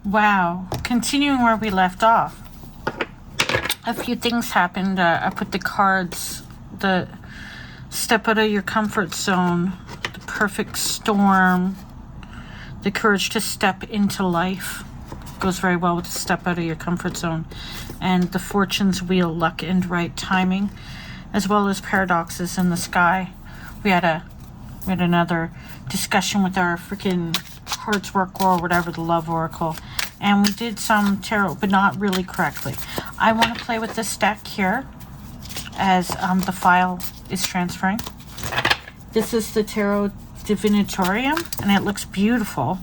Wow. Continuing where we left off. A few things happened. I put the cards, the step out of your comfort zone, the perfect storm, the courage to step into life. Goes very well with the step out of your comfort zone. And the fortune's wheel, luck and right timing, as well as paradoxes in the sky. We had another discussion with our freaking Hearts Oracle or whatever, the Love Oracle. And we did some tarot, but not really correctly. I want to play with this deck here as the file is transferring. This is the Tarot Divinatorium, and it looks beautiful.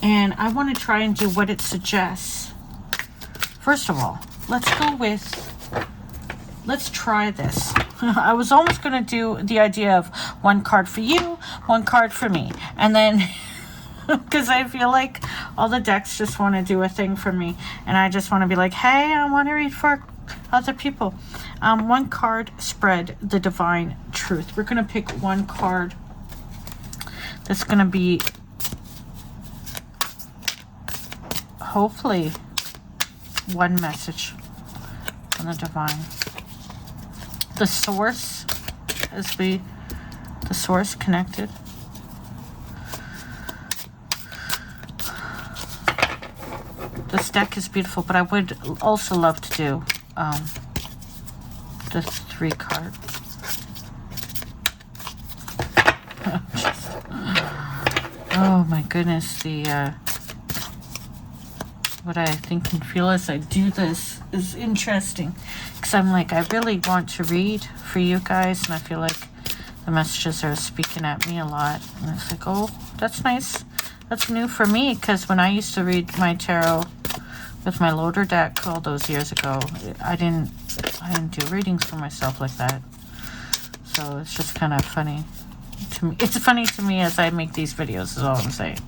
And I want to try and do what it suggests. First of all, let's try this. I was almost going to do the idea of one card for you, one card for me. And then, because I feel like all the decks just want to do a thing for me. And I just want to be like, hey, I want to read for other people. One card spread, the divine truth. We're going to pick one card that's going to be, hopefully, one message from the divine. The source, the source connected. This deck is beautiful, but I would also love to do the 3 card. Oh my goodness, what I think and feel as I do this is interesting, because I'm like, I really want to read for you guys, and I feel like the messages are speaking at me a lot, and it's like, oh, that's nice. That's new for me, because when I used to read my tarot with my loader deck all those years ago, I didn't do readings for myself like that. So it's just kind of funny to me. It's funny to me as I make these videos, is all I'm saying.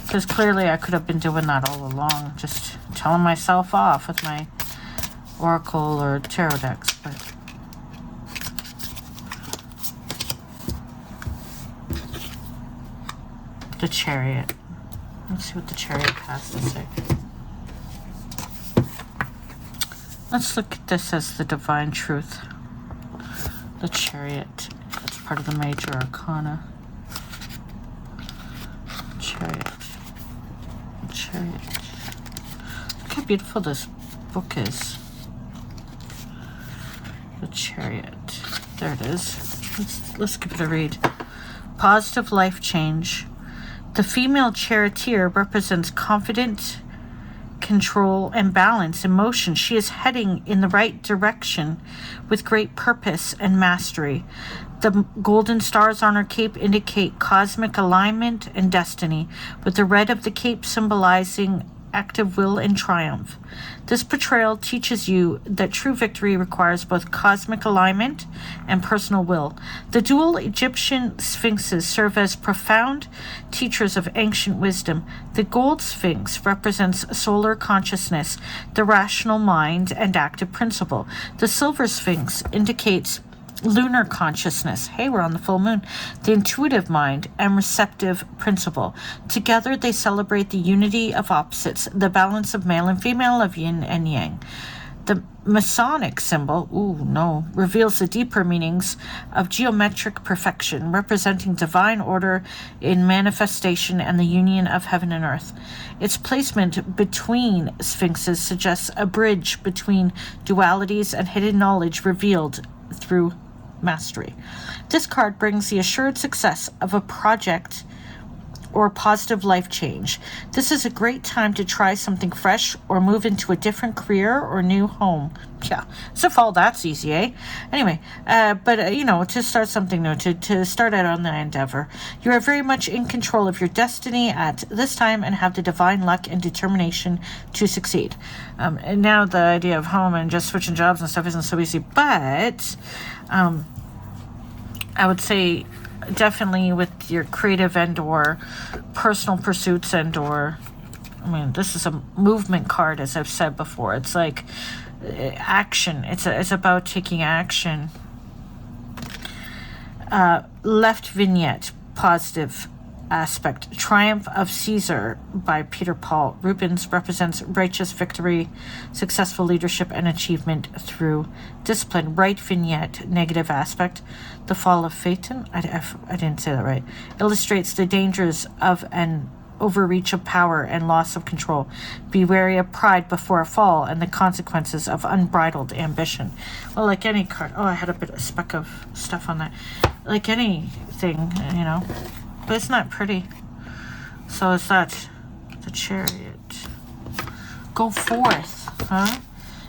Because clearly I could have been doing that all along, just telling myself off with my oracle or tarot decks, but the Chariot. Let's see what the Chariot has to say. Let's look at this as the divine truth. The Chariot. That's part of the major arcana. Chariot. Chariot. Look how beautiful this book is. The Chariot. There it is. Let's give it a read. Positive life change. The female charioteer represents confident control and balance in motion. She is heading in the right direction with great purpose and mastery. The golden stars on her cape indicate cosmic alignment and destiny, with the red of the cape symbolizing active will and triumph. This portrayal teaches you that true victory requires both cosmic alignment and personal will. The dual Egyptian sphinxes serve as profound teachers of ancient wisdom. The gold sphinx represents solar consciousness, the rational mind, and active principle. The silver sphinx indicates lunar consciousness. Hey, we're on the full moon. The intuitive mind and receptive principle. Together, they celebrate the unity of opposites, the balance of male and female, of yin and yang. The Masonic symbol, reveals the deeper meanings of geometric perfection, representing divine order in manifestation and the union of heaven and earth. Its placement between sphinxes suggests a bridge between dualities and hidden knowledge revealed through mastery. This card brings the assured success of a project or positive life change. This is a great time to try something fresh or move into a different career or new home. Yeah, so fall, that's easy, eh? Anyway, to start something new, to start out on the endeavor. You are very much in control of your destiny at this time and have the divine luck and determination to succeed. And now the idea of home and just switching jobs and stuff isn't so easy, but I would say definitely with your creative and or personal pursuits and or, this is a movement card, as I've said before. It's like action. It's about taking action. Left vignette, positive aspect. Triumph of Caesar by Peter Paul Rubens represents righteous victory, successful leadership, and achievement through discipline. Right vignette, negative aspect. The fall of Phaeton, I didn't say that right, illustrates the dangers of an overreach of power and loss of control. Be wary of pride before a fall and the consequences of unbridled ambition. Well, like any card. Oh, I had a speck of stuff on that. Like anything, you know. But it's not pretty. So is that the Chariot. Go forth, huh?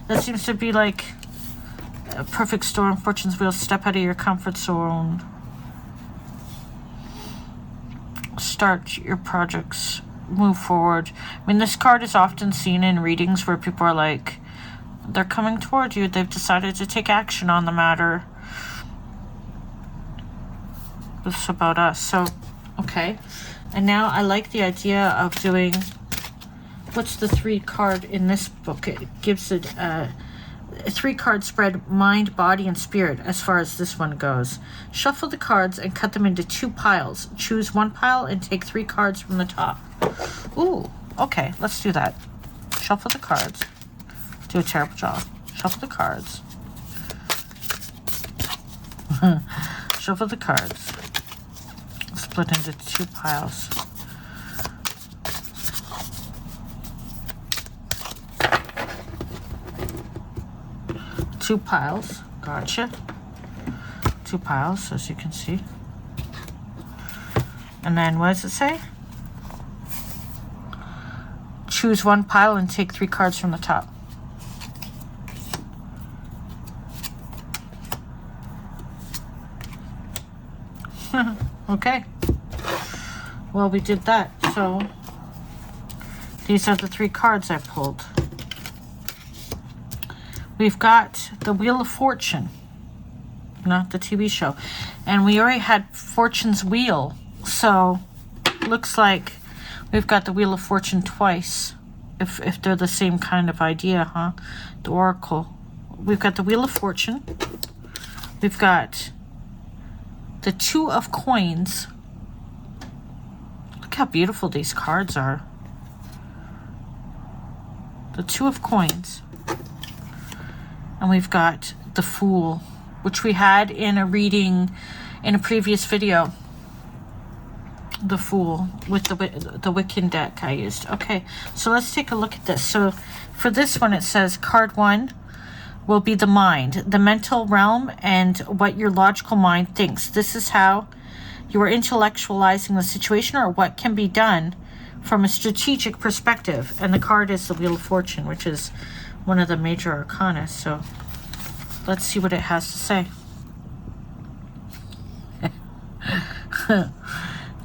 That seems to be like a perfect storm. Fortune's wheel. Step out of your comfort zone. Start your projects. Move forward. I mean, this card is often seen in readings where people are like, they're coming toward you. They've decided to take action on the matter. This is about us. So, okay. And now I like the idea of doing, what's the 3 card in this book? It gives it a 3 card spread, mind, body, and spirit, as far as this one goes. Shuffle the cards and cut them into 2 piles. Choose 1 pile and take 3 cards from the top. Ooh, okay, let's do that. Shuffle the cards. Do a terrible job. Shuffle the cards. Shuffle the cards. Split into 2 piles. Two piles. Gotcha. 2 piles, as you can see. And then what does it say? Choose 1 pile and take 3 cards from the top. Okay. Well, we did that. So these are the 3 cards I pulled. We've got the Wheel of Fortune, not the TV show. And we already had Fortune's Wheel. So looks like we've got the Wheel of Fortune twice. If they're the same kind of idea, huh? The Oracle. We've got the Wheel of Fortune. We've got the 2 of Coins. Look how beautiful these cards are. The 2 of Coins. And we've got the Fool, which we had in a reading in a previous video. The Fool with the Wiccan deck I used. Okay, so let's take a look at this. So for this one, it says card 1 will be the mind, the mental realm, and what your logical mind thinks. This is how you are intellectualizing the situation, or what can be done from a strategic perspective. And the card is the Wheel of Fortune, which is one of the major arcana. So let's see what it has to say.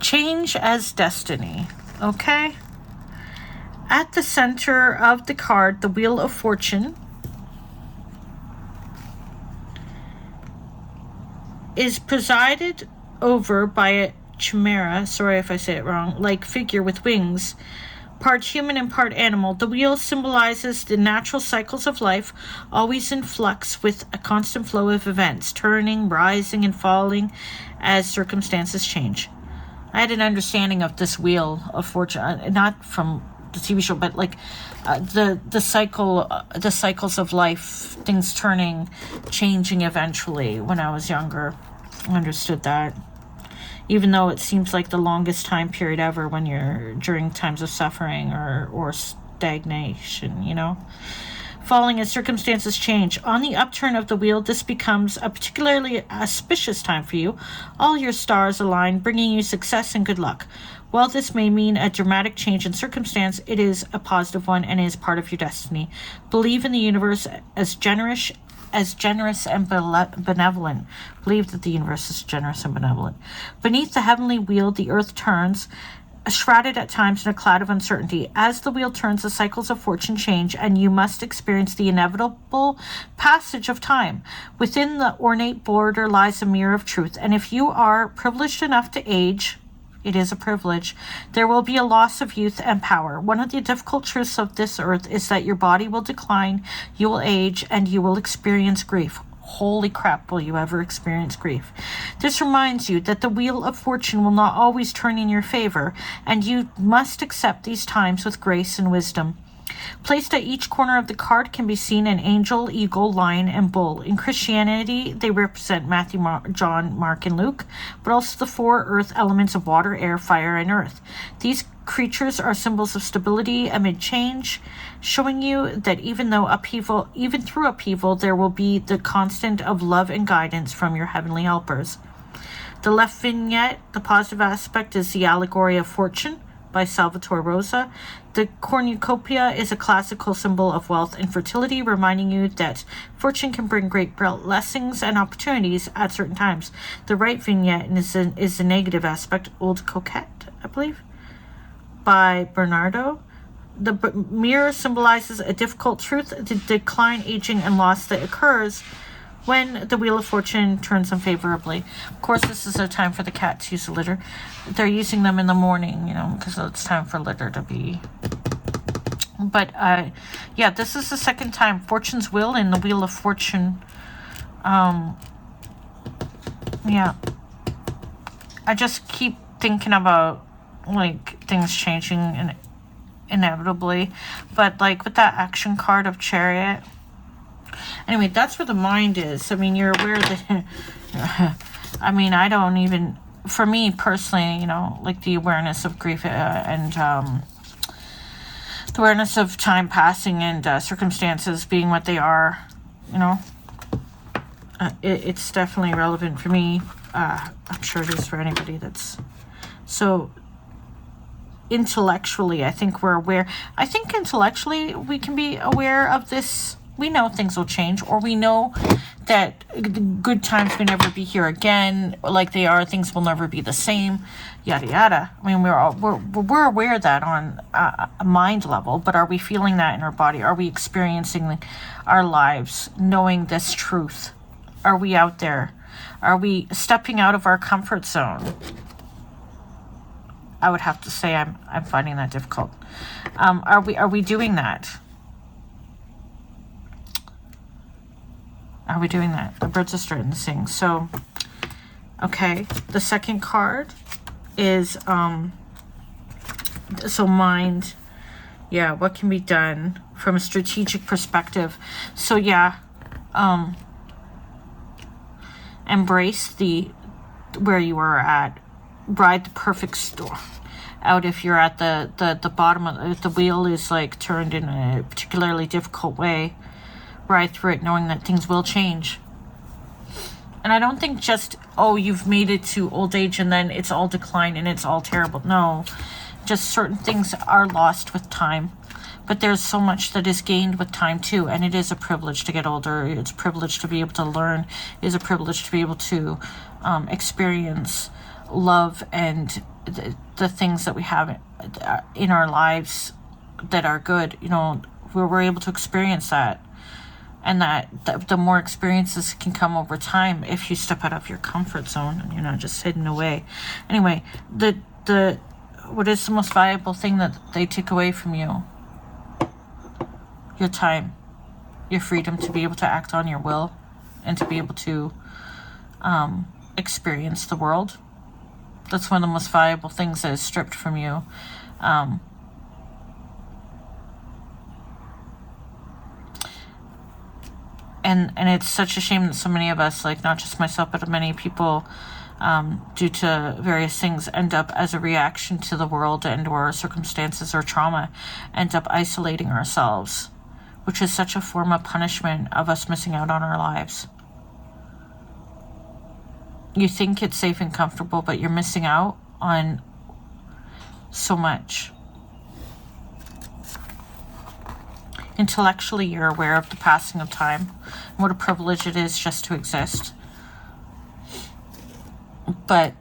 Change as destiny. Okay. At the center of the card, the Wheel of Fortune, is presided over by a chimera, sorry if I say it wrong, like figure with wings, part human and part animal. The wheel symbolizes the natural cycles of life, always in flux with a constant flow of events, turning, rising, and falling as circumstances change. I had an understanding of this Wheel of Fortune, not from the TV show, but like the cycles of life, things turning, changing eventually. When I was younger, I understood that. Even though it seems like the longest time period ever when you're during times of suffering or stagnation, you know. Falling as circumstances change. On the upturn of the wheel, this becomes a particularly auspicious time for you. All your stars align, bringing you success and good luck. While this may mean a dramatic change in circumstance, it is a positive one and is part of your destiny. Believe in the universe as generous and benevolent. Believe that the universe is generous and benevolent. Beneath the heavenly wheel, the earth turns, shrouded at times in a cloud of uncertainty. As the wheel turns, the cycles of fortune change, and you must experience the inevitable passage of time. Within the ornate border lies a mirror of truth, and if you are privileged enough to age, it is a privilege, there will be a loss of youth and power. One of the difficult truths of this earth is that your body will decline, you will age, and you will experience grief. Holy crap, will you ever experience grief. This reminds you that the wheel of fortune will not always turn in your favor, and you must accept these times with grace and wisdom. Placed at each corner of the card can be seen an angel, eagle, lion, and bull. In Christianity, they represent Matthew, John, Mark, and Luke, but also the 4 earth elements of water, air, fire, and earth. These creatures are symbols of stability amid change, showing you that even through upheaval, there will be the constant of love and guidance from your heavenly helpers. The left vignette, the positive aspect, is the allegory of fortune by Salvatore Rosa. The cornucopia is a classical symbol of wealth and fertility, reminding you that fortune can bring great blessings and opportunities at certain times. The right vignette is the negative aspect, Old Coquette, I believe, by Bernardo. The mirror symbolizes a difficult truth, the decline, aging, and loss that occurs when the Wheel of Fortune turns unfavorably. Of course, this is a time for the cat to use the litter. They're using them in the morning, because it's time for litter to be. But, yeah, this is the second time. Fortune's Wheel and the Wheel of Fortune. Yeah. I just keep thinking about, things changing and inevitably. But, with that action card of Chariot. Anyway, that's where the mind is. You're aware that, I don't even, for me personally, the awareness of grief and the awareness of time passing and circumstances being what they are, it's definitely relevant for me. I'm sure it is for anybody that's so intellectually, I think we're aware. I think intellectually we can be aware of this. We know things will change, or we know that good times may never be here again, like they are. Things will never be the same, yada yada. We're aware of that on a mind level, but are we feeling that in our body? Are we experiencing our lives knowing this truth? Are we out there? Are we stepping out of our comfort zone? I would have to say I'm finding that difficult. Are we doing that? Are we doing that? The birds are starting to sing. So, okay. The second card is, so mind. Yeah, what can be done from a strategic perspective. So, yeah, embrace where you are at. Ride the perfect storm out if you're at the bottom of if the wheel is turned in a particularly difficult way. Ride through it knowing that things will change. And I don't think just, you've made it to old age and then it's all decline and it's all terrible. No, just certain things are lost with time. But there's so much that is gained with time too. And it is a privilege to get older. It's a privilege to be able to learn. It is a privilege to be able to experience love and the things that we have in our lives that are good, where we're able to experience that. And that the more experiences can come over time if you step out of your comfort zone and you're not just hidden away. Anyway, what is the most valuable thing that they take away from you? Your time, your freedom to be able to act on your will and to be able to experience the world. That's one of the most valuable things that is stripped from you. And it's such a shame that so many of us, not just myself, but many people, due to various things, end up as a reaction to the world and or circumstances or trauma, end up isolating ourselves, which is such a form of punishment of us missing out on our lives. You think it's safe and comfortable, but you're missing out on so much. Intellectually, you're aware of the passing of time, and what a privilege it is just to exist. But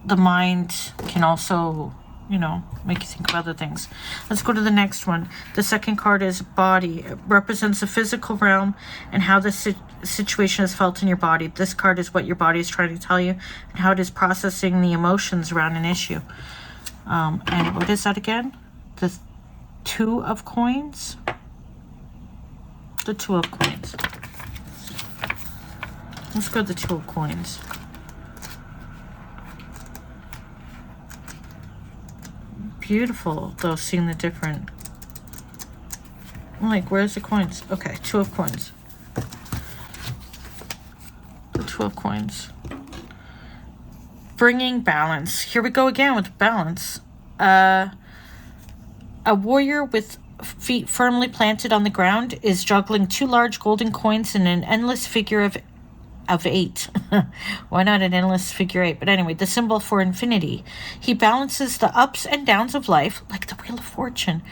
the mind can also, make you think of other things. Let's go to the next one. The second card is body. It represents the physical realm and how the situation is felt in your body. This card is what your body is trying to tell you and how it is processing the emotions around an issue. And what is that again? The Two of Coins? The Two of Coins. Let's go to the Two of Coins. Beautiful, though, seeing the different... Like, where's the coins? Okay, Two of Coins. The Two of Coins. Bringing balance. Here we go again with balance. A warrior with feet firmly planted on the ground is juggling 2 large golden coins in an endless figure of 8. Why not an endless figure 8? But anyway, the symbol for infinity. He balances the ups and downs of life, like the Wheel of Fortune,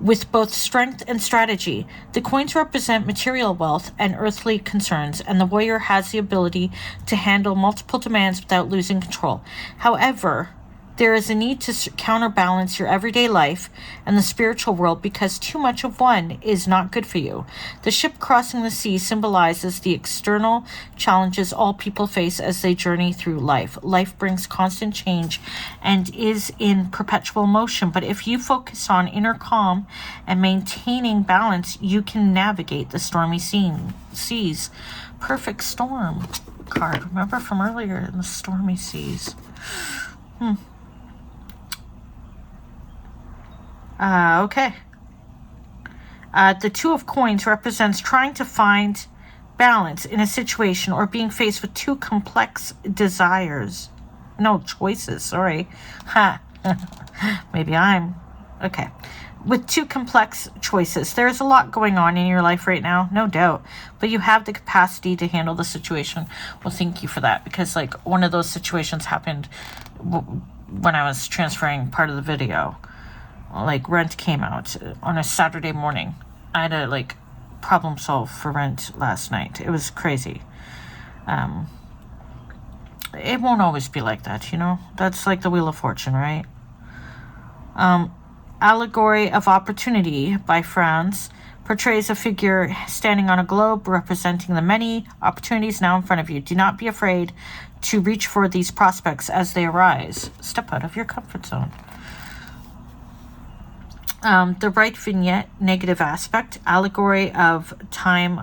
with both strength and strategy. The coins represent material wealth and earthly concerns, and the warrior has the ability to handle multiple demands without losing control. However, there is a need to counterbalance your everyday life and the spiritual world because too much of one is not good for you. The ship crossing the sea symbolizes the external challenges all people face as they journey through life. Life brings constant change and is in perpetual motion, but if you focus on inner calm and maintaining balance, you can navigate the stormy seas. Perfect storm card. Remember from earlier in the stormy seas. Okay. The Two of Coins represents trying to find balance in a situation or being faced with 2 complex desires. No, choices, sorry. Ha. Maybe I'm... Okay. With 2 complex choices. There's a lot going on in your life right now, no doubt. But you have the capacity to handle the situation. Well, thank you for that. Because, like, one of those situations happened when I was transferring part of the video. Like, rent came out on a Saturday morning. I had to, like, problem solve for rent last night. It was crazy. It won't always be like that, you know? That's like the Wheel of Fortune, right? Allegory of Opportunity by Franz portrays a figure standing on a globe representing the many opportunities now in front of you. Do not be afraid to reach for these prospects as they arise. Step out of your comfort zone. The right vignette, negative aspect, allegory of time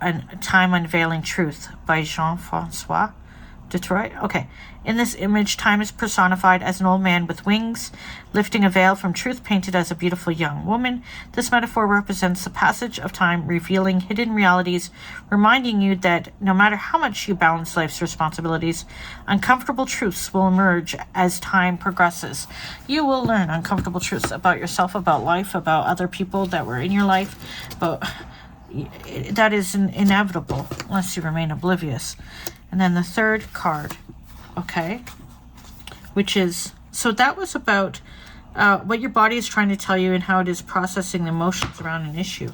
unveiling truth by Jean-Francois Detroit. Okay. In this image, time is personified as an old man with wings, lifting a veil from truth painted as a beautiful young woman. This metaphor represents the passage of time, revealing hidden realities, reminding you that no matter how much you balance life's responsibilities, uncomfortable truths will emerge as time progresses. You will learn uncomfortable truths about yourself, about life, about other people that were in your life, but that is inevitable unless you remain oblivious. And then the third card, okay, which is, so that was about what your body is trying to tell you and how it is processing the emotions around an issue.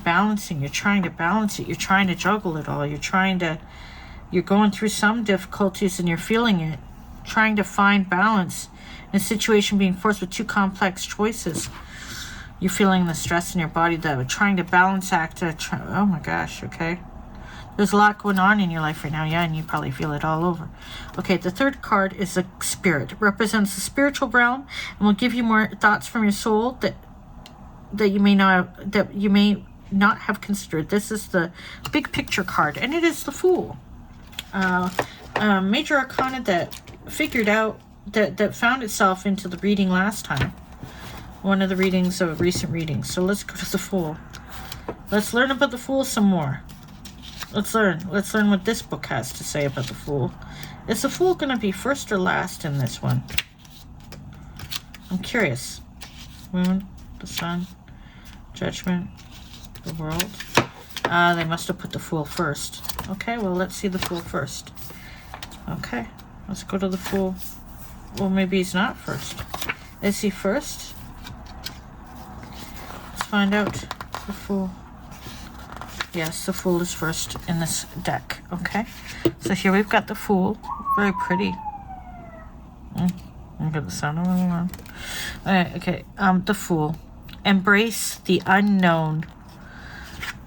Balancing, you're trying to balance it, you're trying to juggle it all, you're going through some difficulties and you're feeling it, trying to find balance in a situation being forced with 2 complex choices. You're feeling the stress in your body, trying to balance act, oh my gosh, okay. There's a lot going on in your life right now, yeah, and you probably feel it all over. Okay, the third card is the Spirit. It represents the spiritual realm and will give you more thoughts from your soul that you may not have considered. This is the big picture card, and it is the Fool. Major arcana that figured out that found itself into the reading last time. One of the readings of recent readings. So let's go to the Fool. Let's learn about the Fool some more. Let's learn what this book has to say about the Fool. Is the Fool going to be first or last in this one? I'm curious. Moon, the Sun, Judgment, the World. They must have put the Fool first. Okay, well, let's see the Fool first. Okay, let's go to the Fool. Well, maybe he's not first. Is he first? Let's find out. The Fool. Yes, the Fool is first in this deck. Okay, so here we've got the Fool. Very pretty. Look at the sun. Alright, okay. The Fool. Embrace the unknown.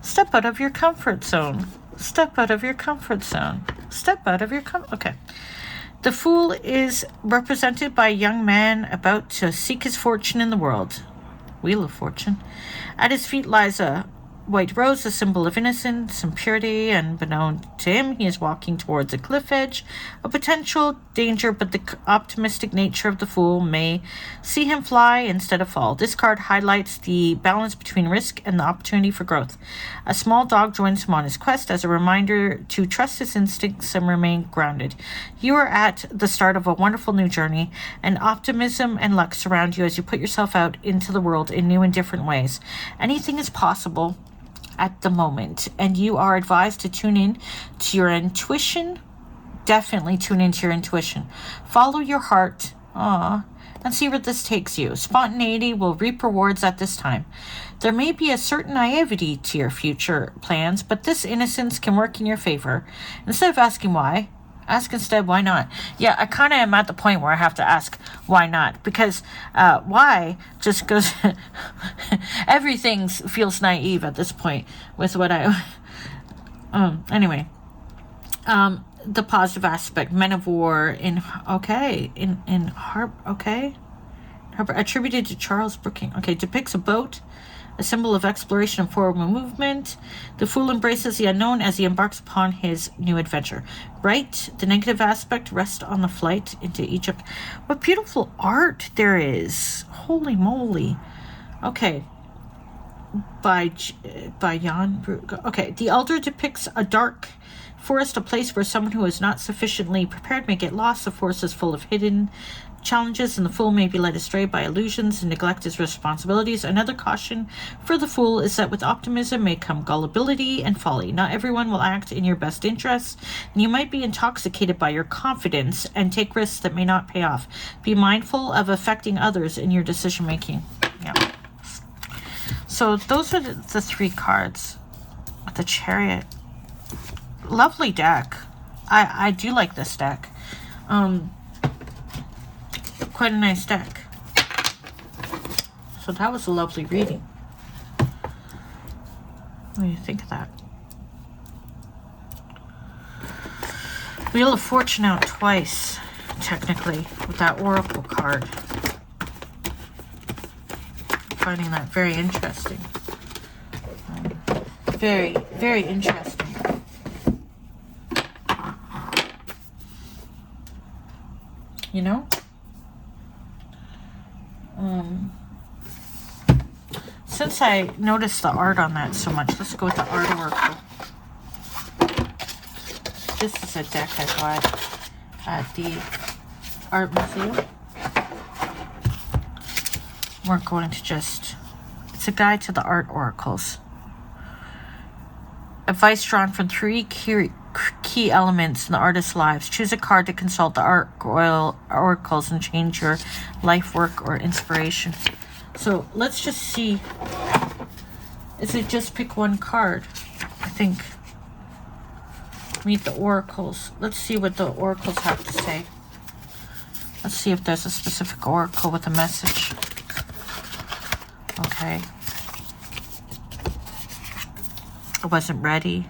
Step out of your comfort zone. Step out of your comfort zone. Step out of your okay. The Fool is represented by a young man about to seek his fortune in the world. Wheel of Fortune. At his feet lies a white rose, a symbol of innocence and purity, and beknown to him, he is walking towards a cliff edge, a potential danger, but the optimistic nature of the fool may see him fly instead of fall. This card highlights the balance between risk and the opportunity for growth. A small dog joins him on his quest as a reminder to trust his instincts and remain grounded. You are at the start of a wonderful new journey, and optimism and luck surround you as you put yourself out into the world in new and different ways. Anything is possible at the moment, and you are advised to tune in to your intuition. Definitely tune into your intuition. Follow your heart, and see where this takes you. Spontaneity will reap rewards at this time. There may be a certain naivety to your future plans, but this innocence can work in your favor. Instead of asking why, ask instead, why not? Yeah, I kind of am at the point where I have to ask, why not? Because why just goes... everything feels naive at this point with what I... anyway. The positive aspect. Men of War in Harbor, attributed to Charles Brooking. Okay, depicts a boat, a symbol of exploration and forward movement. The fool embraces the unknown as he embarks upon his new adventure. Right? The negative aspect, rest on the flight into Egypt. What beautiful art there is. Holy moly. Okay. By Jan Brugge. Okay. The Elder depicts a dark forest, a place where someone who is not sufficiently prepared may get lost. The forest is full of hidden challenges, and the fool may be led astray by illusions and neglect his responsibilities. Another caution for the fool is that with optimism may come gullibility and folly. Not everyone will act in your best interests, and you might be intoxicated by your confidence and take risks that may not pay off. Be mindful of affecting others in your decision making. Yeah. So those are the three cards with the Chariot. Lovely deck. I do like this deck. Quite a nice deck. So that was a lovely reading. What do you think of that? Wheel of Fortune out twice, technically, with that Oracle card. Finding that very interesting. Very, very interesting. You know? Since I noticed the art on that so much, let's go with the art oracle. This is a deck I got at the art museum. We're going to just... It's a guide to the art oracles. Advice drawn from three key elements in the artist's lives. Choose a card to consult the art oracles and change your life, work, or inspiration. So let's just see. Is it just pick one card? I think. Meet the oracles. Let's see what the oracles have to say. Let's see if there's a specific oracle with a message. Okay. I wasn't ready.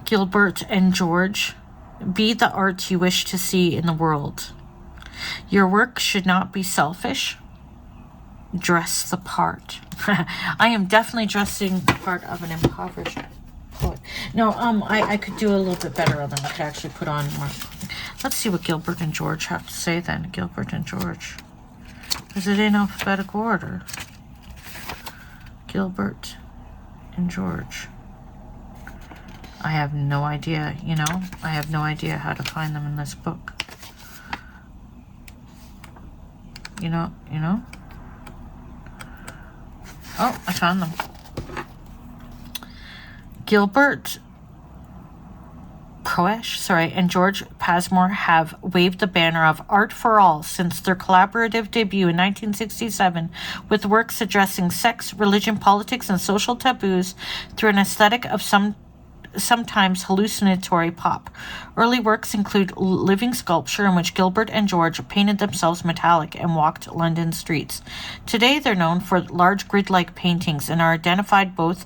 Gilbert and George. Be the art you wish to see in the world. Your work should not be selfish. Dress the part. I am definitely dressing the part of an impoverished poet. No, I could do a little bit better on them. I could actually put on more. Let's see what Gilbert and George have to say then. Gilbert and George. Is it in alphabetical order? Gilbert and George. I have no idea, you know? I have no idea how to find them in this book. You know? Oh, I found them. Gilbert Koesch, and George Passmore have waved the banner of Art for All since their collaborative debut in 1967, with works addressing sex, religion, politics, and social taboos through an aesthetic of sometimes hallucinatory pop. Early works include living sculpture, in which Gilbert and George painted themselves metallic and walked London streets. Today they're known for large grid-like paintings and are identified both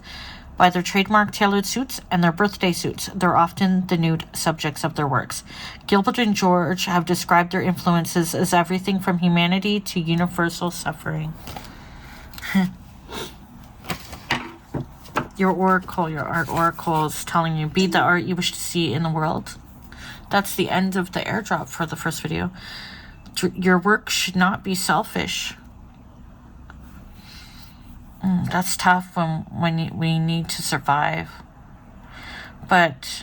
By their trademark tailored suits and their birthday suits, they're often the nude subjects of their works. Gilbert and George have described their influences as everything from humanity to universal suffering. Your oracle, your art oracle is telling you, be the art you wish to see in the world. That's the end of the airdrop for the first video. Your work should not be selfish. That's tough when we need to survive. But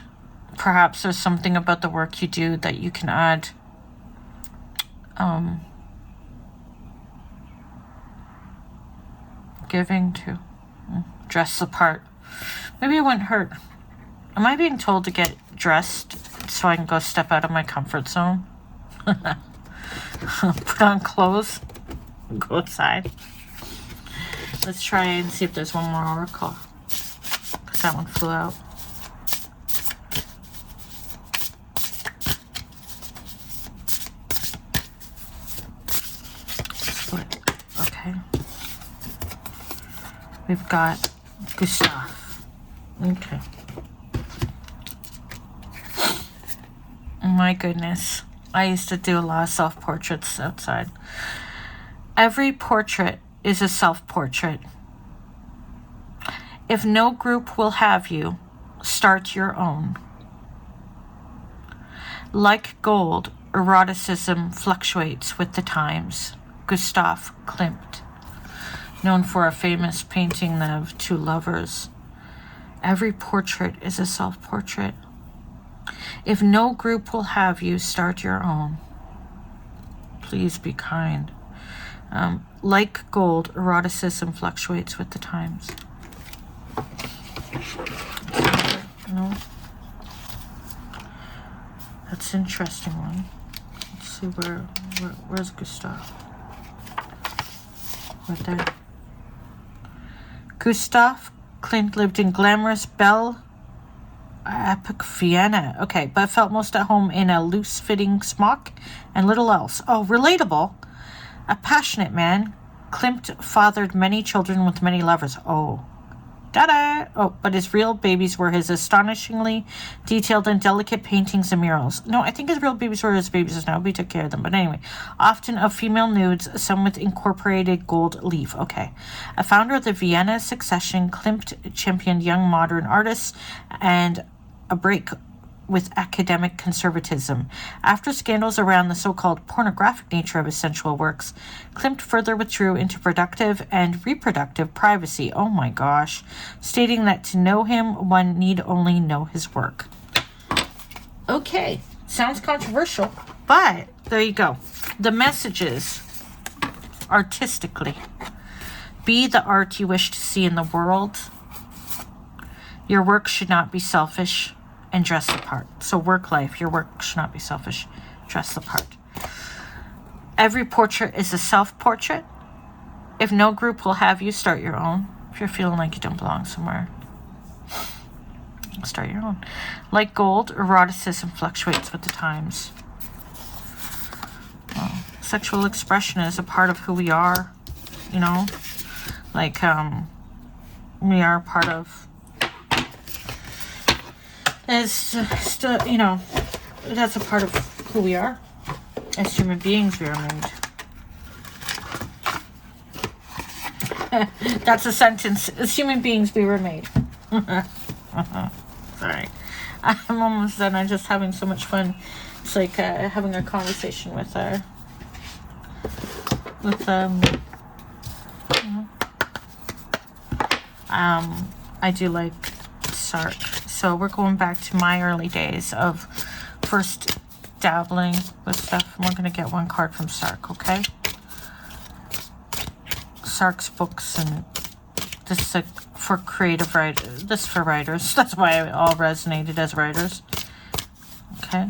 perhaps there's something about the work you do that you can add giving to. Dress the part. Maybe it wouldn't hurt. Am I being told to get dressed so I can go step out of my comfort zone? Put on clothes. Go outside. Let's try and see if there's one more oracle. Because that one flew out. Split. Okay. We've got Gustav. Okay. My goodness. I used to do a lot of self-portraits outside. Every portrait is a self-portrait. If no group will have you, start your own. Like gold, eroticism fluctuates with the times. Gustav Klimt, known for a famous painting of two lovers. Every portrait is a self-portrait. If no group will have you, start your own. Please be kind. Like gold, eroticism fluctuates with the times. No. That's an interesting one. Let's see where's Gustav? Right there. Gustav Klimt lived in glamorous Belle Epoque Vienna. Okay, but felt most at home in a loose-fitting smock and little else. Oh, relatable. A passionate man, Klimt fathered many children with many lovers. Oh. Da-da! Oh, but his real babies were his astonishingly detailed and delicate paintings and murals. No, I think his real babies were his babies now. We took care of them. But anyway, often of female nudes, some with incorporated gold leaf. Okay. A founder of the Vienna Succession, Klimt championed young modern artists and a break with academic conservatism. After scandals around the so-called pornographic nature of his sensual works, Klimt further withdrew into productive and reproductive privacy. Oh my gosh. Stating that to know him, one need only know his work. Okay. Sounds controversial, but there you go. The messages, artistically. Be the art you wish to see in the world. Your work should not be selfish. And dress the part. So work life, your work should not be selfish. Dress the part. Every portrait is a self-portrait. If no group will have you, start your own. If you're feeling like you don't belong somewhere, start your own. Like gold, eroticism fluctuates with the times. Well, sexual expression is a part of who we are. You know? Like, we are part of... It's still, you know, that's a part of who we are. As human beings, we are made. That's a sentence. As human beings, we were made. Sorry. I'm almost done. I'm just having so much fun. It's like having a conversation with I do like Sark. So we're going back to my early days of first dabbling with stuff. And we're going to get one card from Sark, okay? Sark's books, and this is for creative writers. This is for writers. That's why I all resonated as writers. Okay?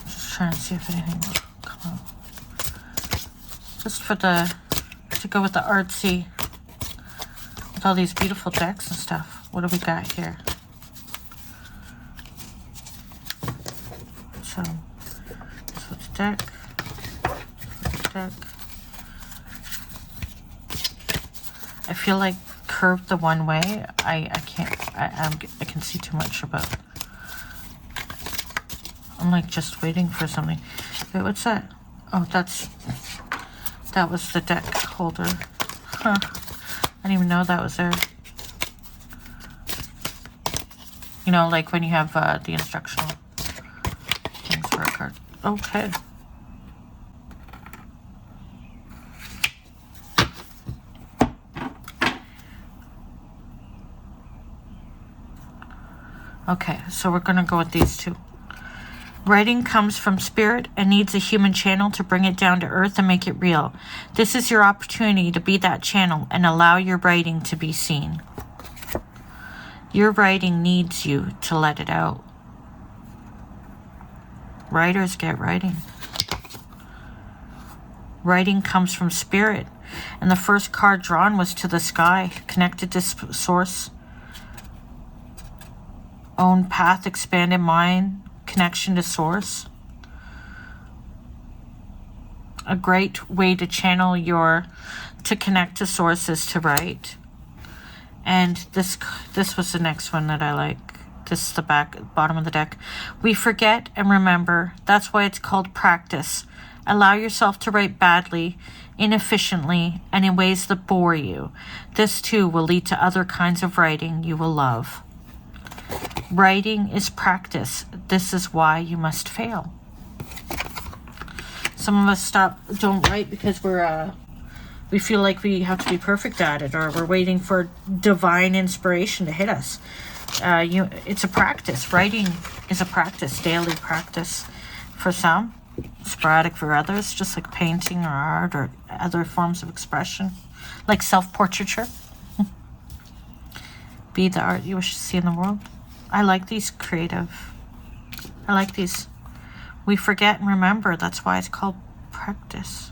Just trying to see if anything will come up. Just for to go with the artsy, with all these beautiful decks and stuff. What do we got here? So it's deck. I feel like curved the one way. I can't, I can see too much about. I'm like just waiting for something. Wait, what's that? Oh, that was the deck holder. Huh. I didn't even know that was there. You know, like when you have the instructional things for a card. Okay. Okay, so we're going to go with these two. Writing comes from spirit and needs a human channel to bring it down to earth and make it real. This is your opportunity to be that channel and allow your writing to be seen. Your writing needs you to let it out. Writers get writing. Writing comes from spirit. And the first card drawn was to the sky, connected to source. Own path, expanded mind, connection to source. A great way to channel to connect to source is to write. And this was the next one that I like. This is the bottom of the deck. We forget and remember. That's why it's called practice. Allow yourself to write badly, inefficiently, and in ways that bore you. This too will lead to other kinds of writing you will love. Writing is practice. This is why you must fail. Some of us don't write because we feel like we have to be perfect at it, or we're waiting for divine inspiration to hit us. It's a practice. Writing is a practice, daily practice for some, sporadic for others, just like painting or art or other forms of expression, like self-portraiture. Be the art you wish to see in the world. I like these creative. I like these. We forget and remember. That's why it's called practice.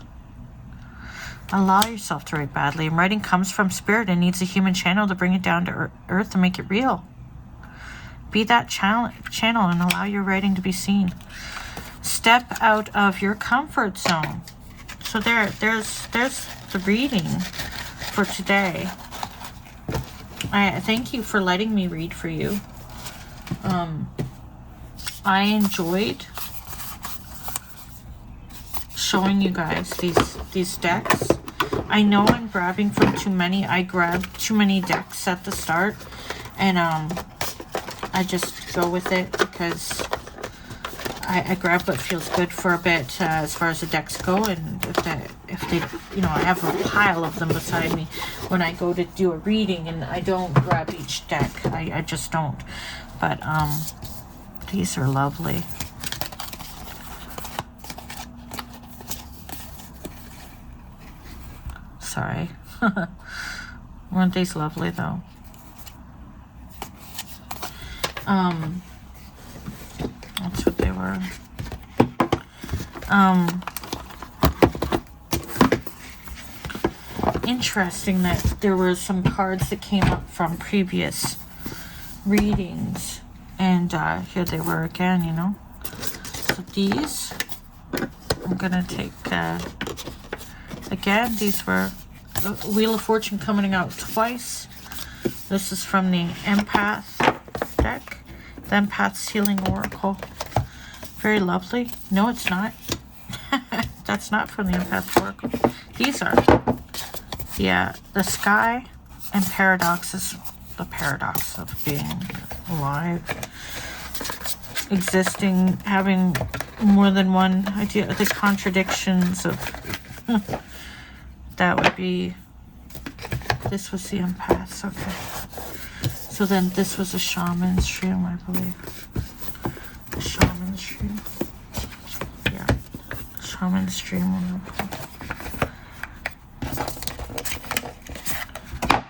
Allow yourself to write badly. And writing comes from spirit and needs a human channel to bring it down to earth and make it real. Be that channel and allow your writing to be seen. Step out of your comfort zone. So there's the reading for today. I thank you for letting me read for you. I enjoyed showing you guys these decks. I know I'm grabbing from too many. I grabbed too many decks at the start, and I just go with it because I grab what feels good for a bit as far as the decks go, and if they I have a pile of them beside me when I go to do a reading, and I don't grab each deck. I just don't. But these are lovely. Sorry. Weren't these lovely though? That's what they were. Interesting that there were some cards that came up from previous readings, and here they were again, you know. So these I'm gonna take again. These were Wheel of Fortune coming out twice. This is from the Empath deck, the Empath's Healing Oracle. Very lovely. No, it's not. That's not from the Empath Oracle. These are the Sky and Paradoxes. The paradox of being alive, existing, having more than one idea, the contradictions of that would be, this was the Empaths. Okay, so then this was a Shaman's Shroom, I believe. A Shaman's Shroom. Yeah, Shaman's Shroom.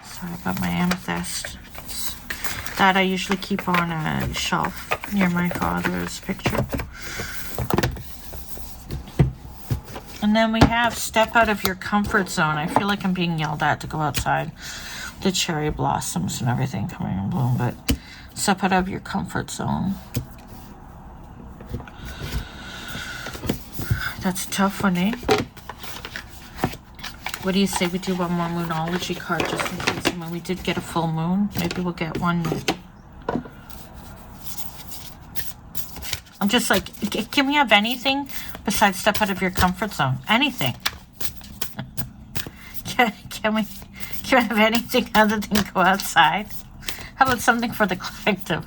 Sorry about my amethyst. That I usually keep on a shelf near my father's picture. And then we have step out of your comfort zone. I feel like I'm being yelled at to go outside. The cherry blossoms and everything coming in bloom, but step out of your comfort zone. That's a tough one, eh? What do you say we do one more moonology card just in case? I mean, we did get a full moon. Maybe we'll get one. I'm just like, can we have anything besides step out of your comfort zone? Anything. Can we have anything other than go outside? How about something for the collective?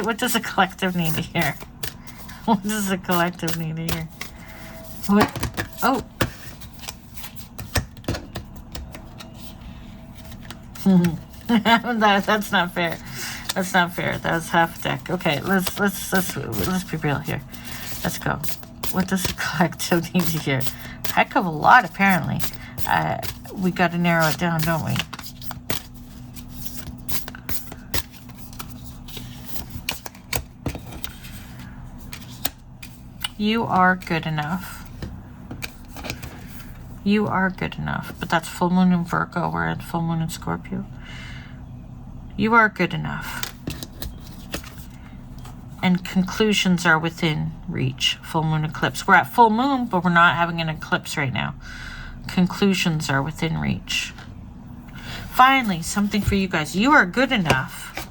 What does the collective need to hear? What does the collective need to hear? What? Oh. That's not fair. That's not fair. That was half a deck. Okay, let's be real here. Let's go. What does the collective need to hear? Heck of a lot, apparently. We got to narrow it down, don't we? You are good enough. You are good enough. But that's full moon in Virgo. We're at full moon in Scorpio. You are good enough. And conclusions are within reach. Full moon eclipse. We're at full moon, but we're not having an eclipse right now. Conclusions are within reach. Finally, something for you guys. You are good enough.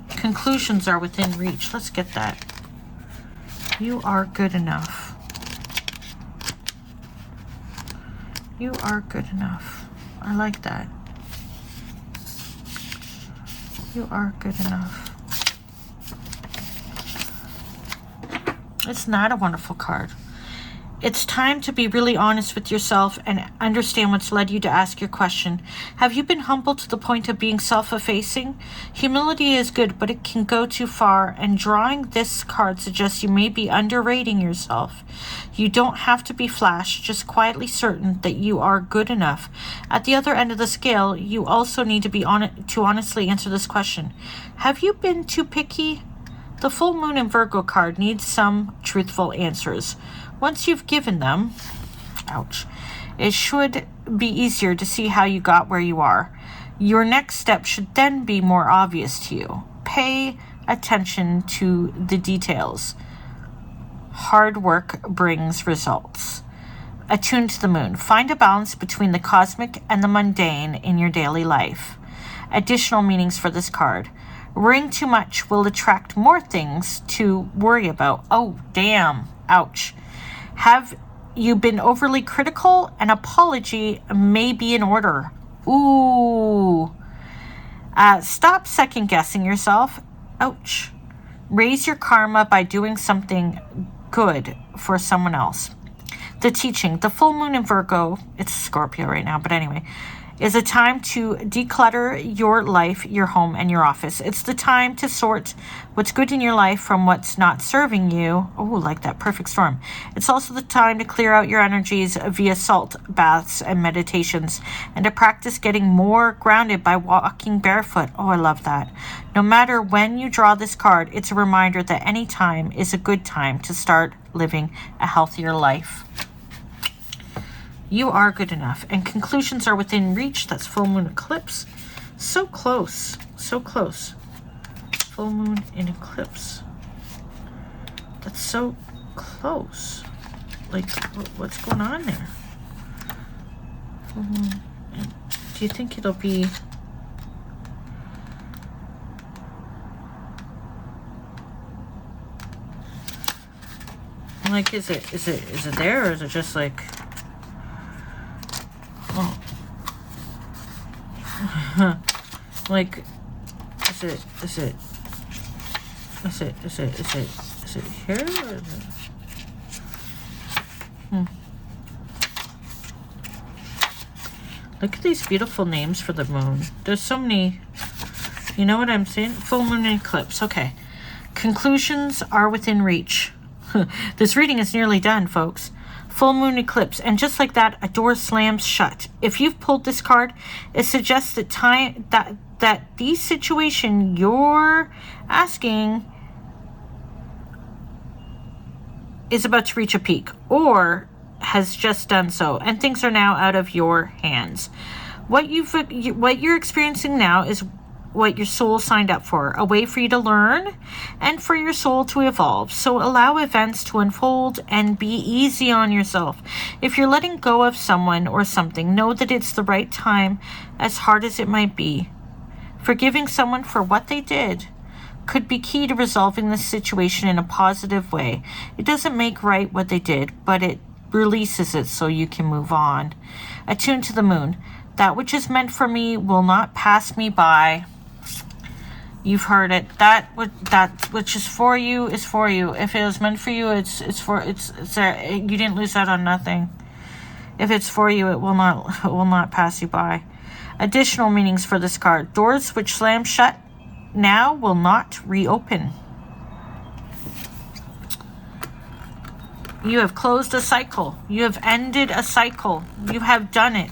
Conclusions are within reach. Let's get that. You are good enough. You are good enough. I like that. You are good enough. It's not a wonderful card. It's time to be really honest with yourself and understand what's led you to ask your question. Have you been humble to the point of being self-effacing? Humility is good, but it can go too far, and drawing this card suggests you may be underrating yourself. You don't have to be flash, just quietly certain that you are good enough. At the other end of the scale, you also need to be honestly answer this question. Have you been too picky? The full moon in Virgo card needs some truthful answers. Once you've given them, ouch, it should be easier to see how you got where you are. Your next step should then be more obvious to you. Pay attention to the details. Hard work brings results. Attune to the moon. Find a balance between the cosmic and the mundane in your daily life. Additional meanings for this card. Worrying too much will attract more things to worry about. Oh, damn. Ouch. Have you been overly critical? An apology may be in order. Ooh. Stop second-guessing yourself. Ouch. Raise your karma by doing something good for someone else. The teaching. The full moon in Virgo, it's Scorpio right now, but anyway, is a time to declutter your life, your home, and your office. It's the time to sort what's good in your life from what's not serving you. Oh, like that perfect storm. It's also the time to clear out your energies via salt baths and meditations, and to practice getting more grounded by walking barefoot. Oh, I love that. No matter when you draw this card, it's a reminder that any time is a good time to start living a healthier life. You are good enough. And conclusions are within reach. That's full moon eclipse. So close. So close. Full moon in eclipse. That's so close. Like, what's going on there? Full moon. Do you think it'll be... Like, is it there, or is it just like... Oh. Like, is it here? Or is it... Look at these beautiful names for the moon. There's so many, you know what I'm saying? Full moon eclipse. Okay. Conclusions are within reach. This reading is nearly done, folks. Full moon eclipse, and just like that, a door slams shut. If you've pulled this card, it suggests that the situation you're asking is about to reach a peak, or has just done so, and things are now out of your hands. What you're experiencing now is what your soul signed up for, a way for you to learn and for your soul to evolve. So allow events to unfold and be easy on yourself. If you're letting go of someone or something, know that it's the right time, as hard as it might be. Forgiving someone for what they did could be key to resolving the situation in a positive way. It doesn't make right what they did, but it releases it so you can move on. Attuned to the moon. That which is meant for me will not pass me by. You've heard it. That which is for you is for you. If it was meant for you, it's there. You didn't lose out on nothing. If it's for you, it will not pass you by. Additional meanings for this card. Doors which slam shut now will not reopen. You have closed a cycle. You have ended a cycle. You have done it.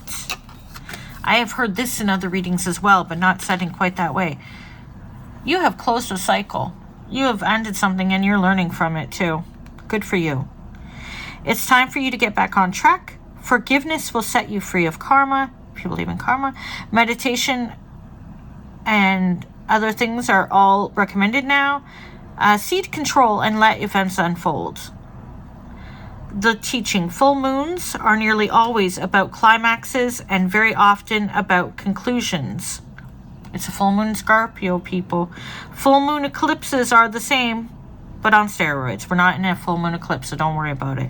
I have heard this in other readings as well, but not said in quite that way. You have closed a cycle. You have ended something and you're learning from it too. Good for you. It's time for you to get back on track. Forgiveness will set you free of karma, if you believe in karma. Meditation and other things are all recommended now. Cede control and let events unfold. The teaching. Full moons are nearly always about climaxes and very often about conclusions. It's a full moon Scorpio, people. Full moon eclipses are the same, but on steroids. We're not in a full moon eclipse, so don't worry about it.